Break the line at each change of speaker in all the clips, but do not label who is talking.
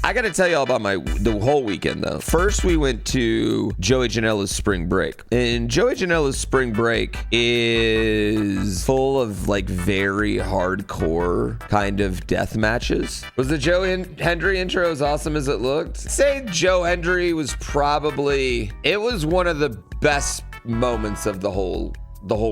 I got to tell you all about the whole weekend, though. First, we went to Joey Janela's spring break. And Joey Janela's spring break is full of, like, very hardcore kind of death matches. Was the Joe Hendry intro as awesome as it looked? Say Joe Hendry was probably... It was one of the best moments of the whole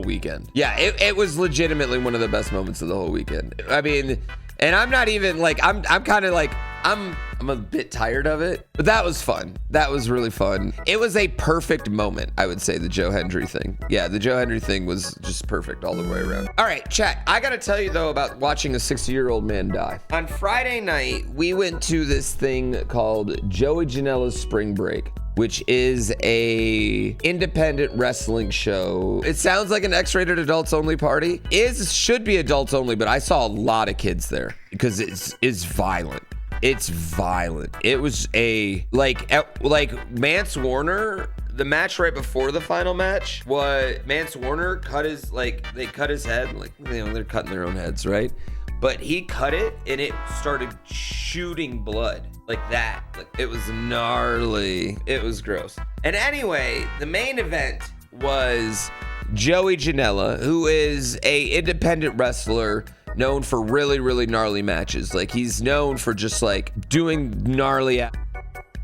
weekend. Yeah, it was legitimately one of the best moments of the whole weekend. I mean... And I'm not even like, I'm kind of like, I'm a bit tired of it, but that was fun. That was really fun. It was a perfect moment, I would say, the Joe Hendry thing. Yeah, the Joe Hendry thing was just perfect all the way around. All right, chat. I got to tell you, though, about watching a 60-year-old man die. On Friday night, we went to this thing called Joey Janela's Spring Break, which is a independent wrestling show. It sounds like an X-rated adults only party. Should be adults only, but I saw a lot of kids there because it's violent. It's violent. It was like Mance Warner, the match right before the final match, Mance Warner cut his, like, they cut his head, like, you know, they're cutting their own heads, right? But he cut it and it started shooting blood like that. Like, it was gnarly. It was gross. And anyway, the main event was Joey Janela, who is a independent wrestler known for really, really gnarly matches. Like, he's known for just like doing gnarly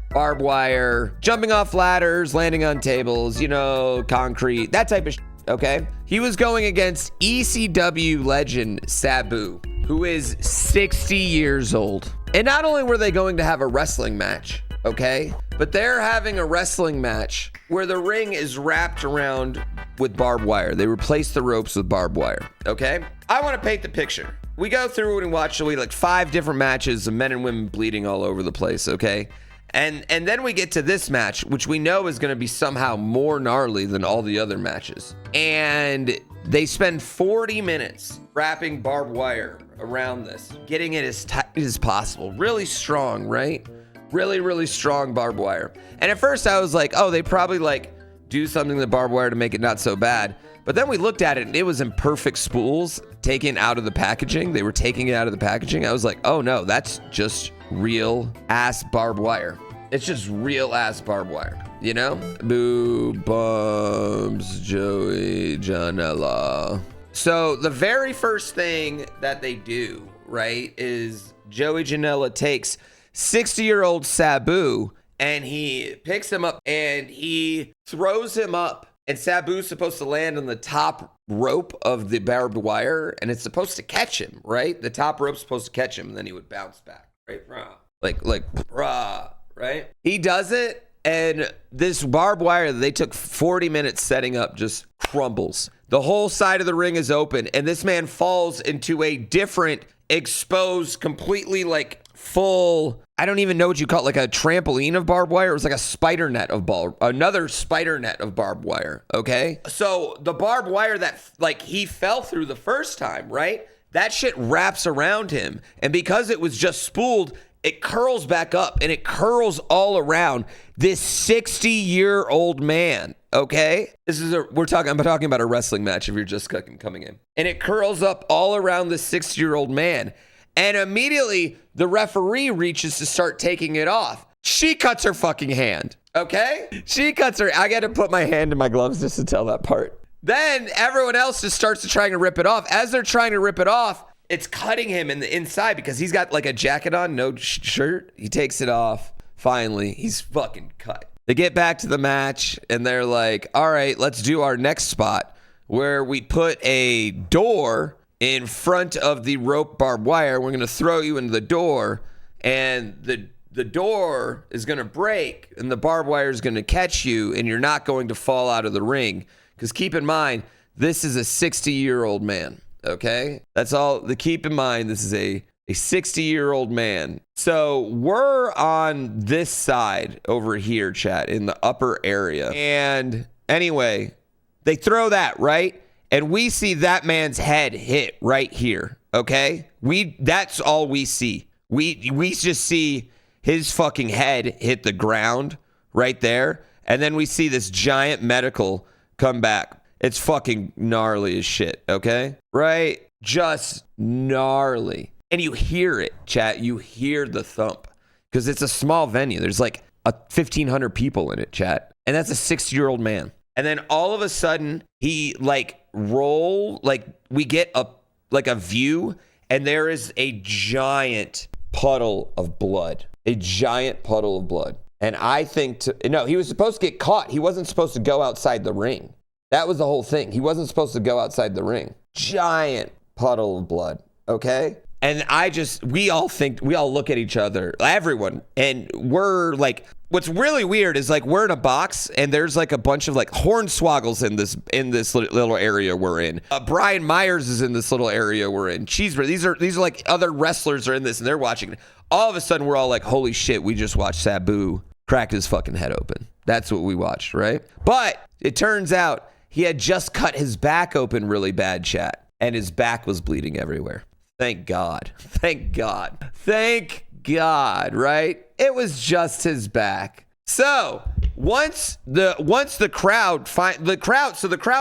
barbed wire, jumping off ladders, landing on tables, you know, concrete, that type of shit. Okay. He was going against ECW legend Sabu, who is 60 years old. And not only were they going to have a wrestling match, okay, but they're having a wrestling match where the ring is wrapped around with barbed wire. They replaced the ropes with barbed wire, okay? I want to paint the picture. We go through and watch like 5 different matches of men and women bleeding all over the place, okay? And then we get to this match, which we know is going to be somehow more gnarly than all the other matches. And they spend 40 minutes wrapping barbed wire around this, getting it as tight as possible. Really strong, right? Really, really strong barbed wire. And at first I was like, oh, they probably like do something to the barbed wire to make it not so bad. But then we looked at it and it was in perfect spools taken out of the packaging. They were taking it out of the packaging. I was like, oh no, that's just real ass barbed wire. It's just real ass barbed wire, you know? Boo bumps Joey Janela. So the very first thing that they do, right, is Joey Janela takes 60-year-old Sabu and he picks him up and he throws him up. And Sabu's supposed to land on the top rope of the barbed wire and it's supposed to catch him, right? The top rope's supposed to catch him and then he would bounce back, right? Like, right? He does it, and this barbed wire that they took 40 minutes setting up just crumbles. The whole side of the ring is open, and this man falls into a different, exposed, completely like full, I don't even know what you call it, like a trampoline of barbed wire. It was like a spider net of another spider net of barbed wire, okay? So the barbed wire that like he fell through the first time, right? That shit wraps around him, and because it was just spooled, it curls back up and it curls all around this 60-year-old man, okay? I'm talking about a wrestling match if you're just coming in. And it curls up all around this 60-year-old man. And immediately the referee reaches to start taking it off. She cuts her fucking hand, okay? I got to put my hand in my gloves just to tell that part. Then everyone else just starts trying to rip it off. As they're trying to rip it off, it's cutting him in the inside because he's got like a jacket on, no shirt. He takes it off. Finally, he's fucking cut. They get back to the match and they're like, all right, let's do our next spot where we put a door in front of the rope barbed wire. We're going to throw you into the door and the door is going to break and the barbed wire is going to catch you and you're not going to fall out of the ring. Because keep in mind, this is a 60-year-old man. Okay, that's all. Keep in mind, this is a 60-year-old man. So we're on this side over here, chat, in the upper area. And anyway, they throw that, right? And we see that man's head hit right here. Okay, that's all we see. We just see his fucking head hit the ground right there, and then we see this giant medical come back. It's fucking gnarly as shit, okay? Right? Just gnarly. And you hear it, chat. You hear the thump. because it's a small venue. There's like 1,500 people in it, chat. And that's a 60-year-old man. And then all of a sudden, he we get a view, and there is a giant puddle of blood. A giant puddle of blood. And I think, he was supposed to get caught. He wasn't supposed to go outside the ring. That was the whole thing. He wasn't supposed to go outside the ring. Giant puddle of blood, okay? And we all look at each other, everyone, and we're like, what's really weird is like we're in a box and there's like a bunch of like hornswoggles in this little area we're in. Brian Myers is in this little area we're in. Cheeseburger. These are like other wrestlers are in this and they're watching. All of a sudden we're all like, holy shit, we just watched Sabu crack his fucking head open. That's what we watched, right? But it turns out he had just cut his back open really bad, chat, and his back was bleeding everywhere. Thank God. Thank God. Thank God, right? It was just his back. So once the crowd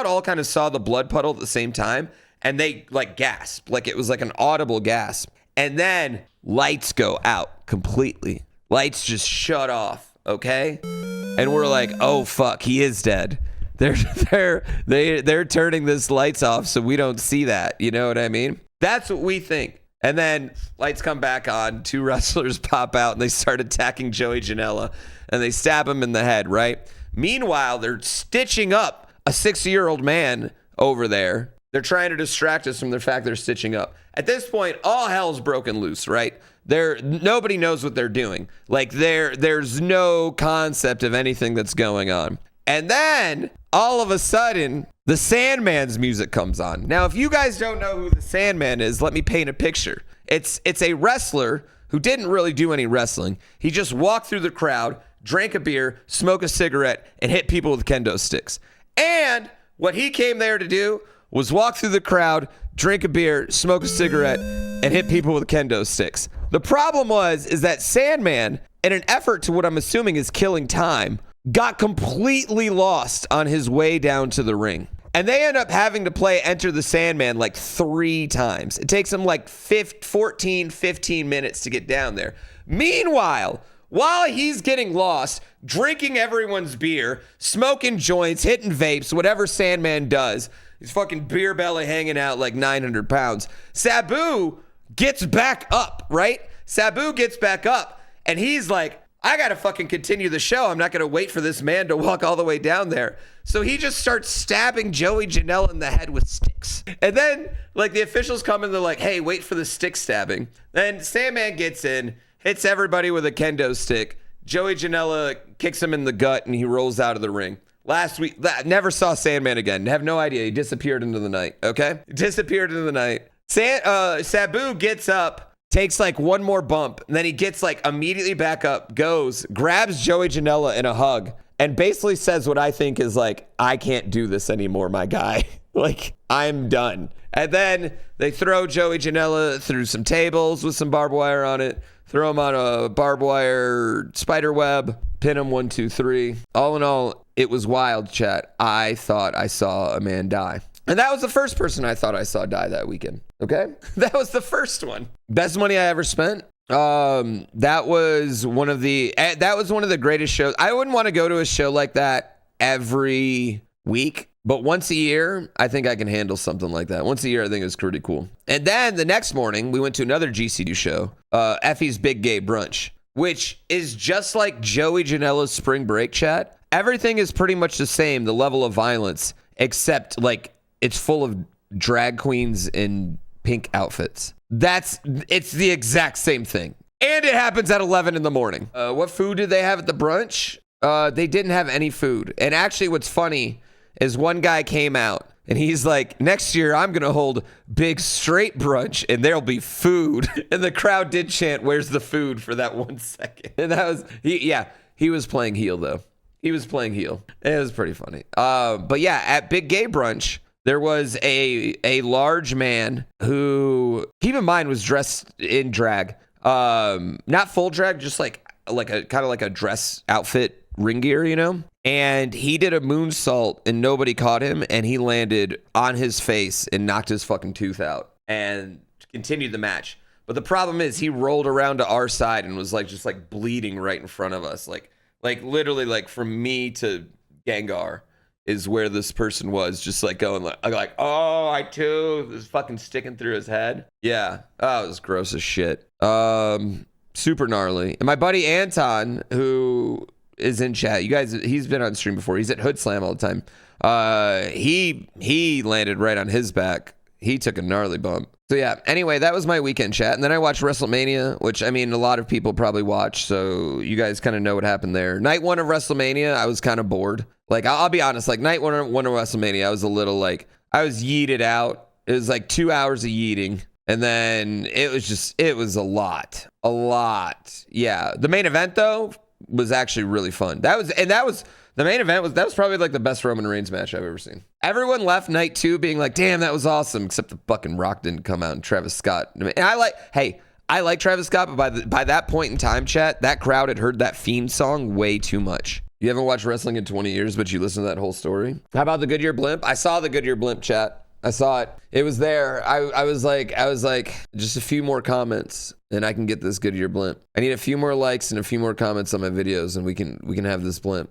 all kind of saw the blood puddle at the same time, and they like gasped, like it was like an audible gasp. And then lights go out completely. Lights just shut off, okay? And we're like, oh fuck, he is dead. They're turning this lights off so we don't see that. You know what I mean? That's what we think. And then lights come back on. 2 wrestlers pop out and they start attacking Joey Janela and they stab him in the head, right? Meanwhile, they're stitching up a 60-year-old man over there. They're trying to distract us from the fact they're stitching up. At this point, all hell's broken loose, right? Nobody knows what they're doing. Like there's no concept of anything that's going on. And then all of a sudden, the Sandman's music comes on. Now, if you guys don't know who the Sandman is, let me paint a picture. It's a wrestler who didn't really do any wrestling. He just walked through the crowd, drank a beer, smoked a cigarette, and hit people with kendo sticks. And what he came there to do was walk through the crowd, drink a beer, smoke a cigarette, and hit people with kendo sticks. The problem is that Sandman, in an effort to what I'm assuming is killing time, got completely lost on his way down to the ring. And they end up having to play Enter the Sandman like 3 times. It takes them like 15 minutes to get down there. Meanwhile, while he's getting lost, drinking everyone's beer, smoking joints, hitting vapes, whatever Sandman does, his fucking beer belly hanging out like 900 pounds, Sabu gets back up, right? Sabu gets back up and he's like, I gotta fucking continue the show. I'm not gonna wait for this man to walk all the way down there. So he just starts stabbing Joey Janela in the head with sticks. And then, like, the officials come and they're like, hey, wait for the stick stabbing. Then Sandman gets in, hits everybody with a kendo stick. Joey Janela kicks him in the gut and he rolls out of the ring. Last week, never saw Sandman again. Have no idea. He disappeared into the night, okay? Disappeared into the night. Sabu gets up, takes like one more bump, and then he gets like immediately back up, goes, grabs Joey Janela in a hug, and basically says what I think is like, I can't do this anymore, my guy. Like, I'm done. And then they throw Joey Janela through some tables with some barbed wire on it, throw him on a barbed wire spider web, pin him 1, 2, 3. All in all, it was wild, chat. I thought I saw a man die. And that was the first person I thought I saw die that weekend. Okay? That was the first one. Best money I ever spent. That was one of the greatest shows. I wouldn't want to go to a show like that every week, but once a year, I think I can handle something like that. Once a year, I think it's pretty cool. And then the next morning, we went to another GCU show, Effie's Big Gay Brunch, which is just like Joey Janela's Spring Break, chat. Everything is pretty much the same, the level of violence, except like it's full of drag queens in pink outfits. It's the exact same thing. And it happens at 11 in the morning. What food did they have at the brunch? They didn't have any food. And actually what's funny is one guy came out and he's like, next year I'm going to hold big straight brunch and there'll be food. And the crowd did chant, where's the food, for that 1 second. And that was, he was playing heel though. He was playing heel. It was pretty funny. But yeah, at Big Gay Brunch, there was a large man who, keep in mind, was dressed in drag. Not full drag, just like a kind of like a dress outfit, ring gear, you know? And he did a moonsault and nobody caught him, and he landed on his face and knocked his fucking tooth out and continued the match. But the problem is he rolled around to our side and was like just like bleeding right in front of us. Like literally like from me to Gengar is where this person was, just like going like oh, I too, this fucking sticking through his head. Yeah. Oh, it was gross as shit. Super gnarly. And my buddy Anton, who is in chat, you guys, he's been on stream before. He's at Hood Slam all the time. He landed right on his back. He took a gnarly bump. So yeah, anyway, that was my weekend chat. And then I watched Wrestlemania, which I mean, a lot of people probably watch. So you guys kind of know what happened there. Night one of Wrestlemania, I was kind of bored. Like, I'll be honest, like night one of Wrestlemania, I was a little like, I was yeeted out. It was like 2 hours of yeeting. And then it was a lot. Yeah. The main event though was actually really fun. The main event that was probably like the best Roman Reigns match I've ever seen. Everyone left night two being like, damn, that was awesome. Except the fucking Rock didn't come out and Travis Scott. And I like Travis Scott, but by that point in time, chat, that crowd had heard that Fiend song way too much. You haven't watched wrestling in 20 years, but you listen to that whole story. How about the Goodyear blimp? I saw the Goodyear blimp, chat. I saw it. It was there. I was like, just a few more comments and I can get this Goodyear blimp. I need a few more likes and a few more comments on my videos and we can have this blimp.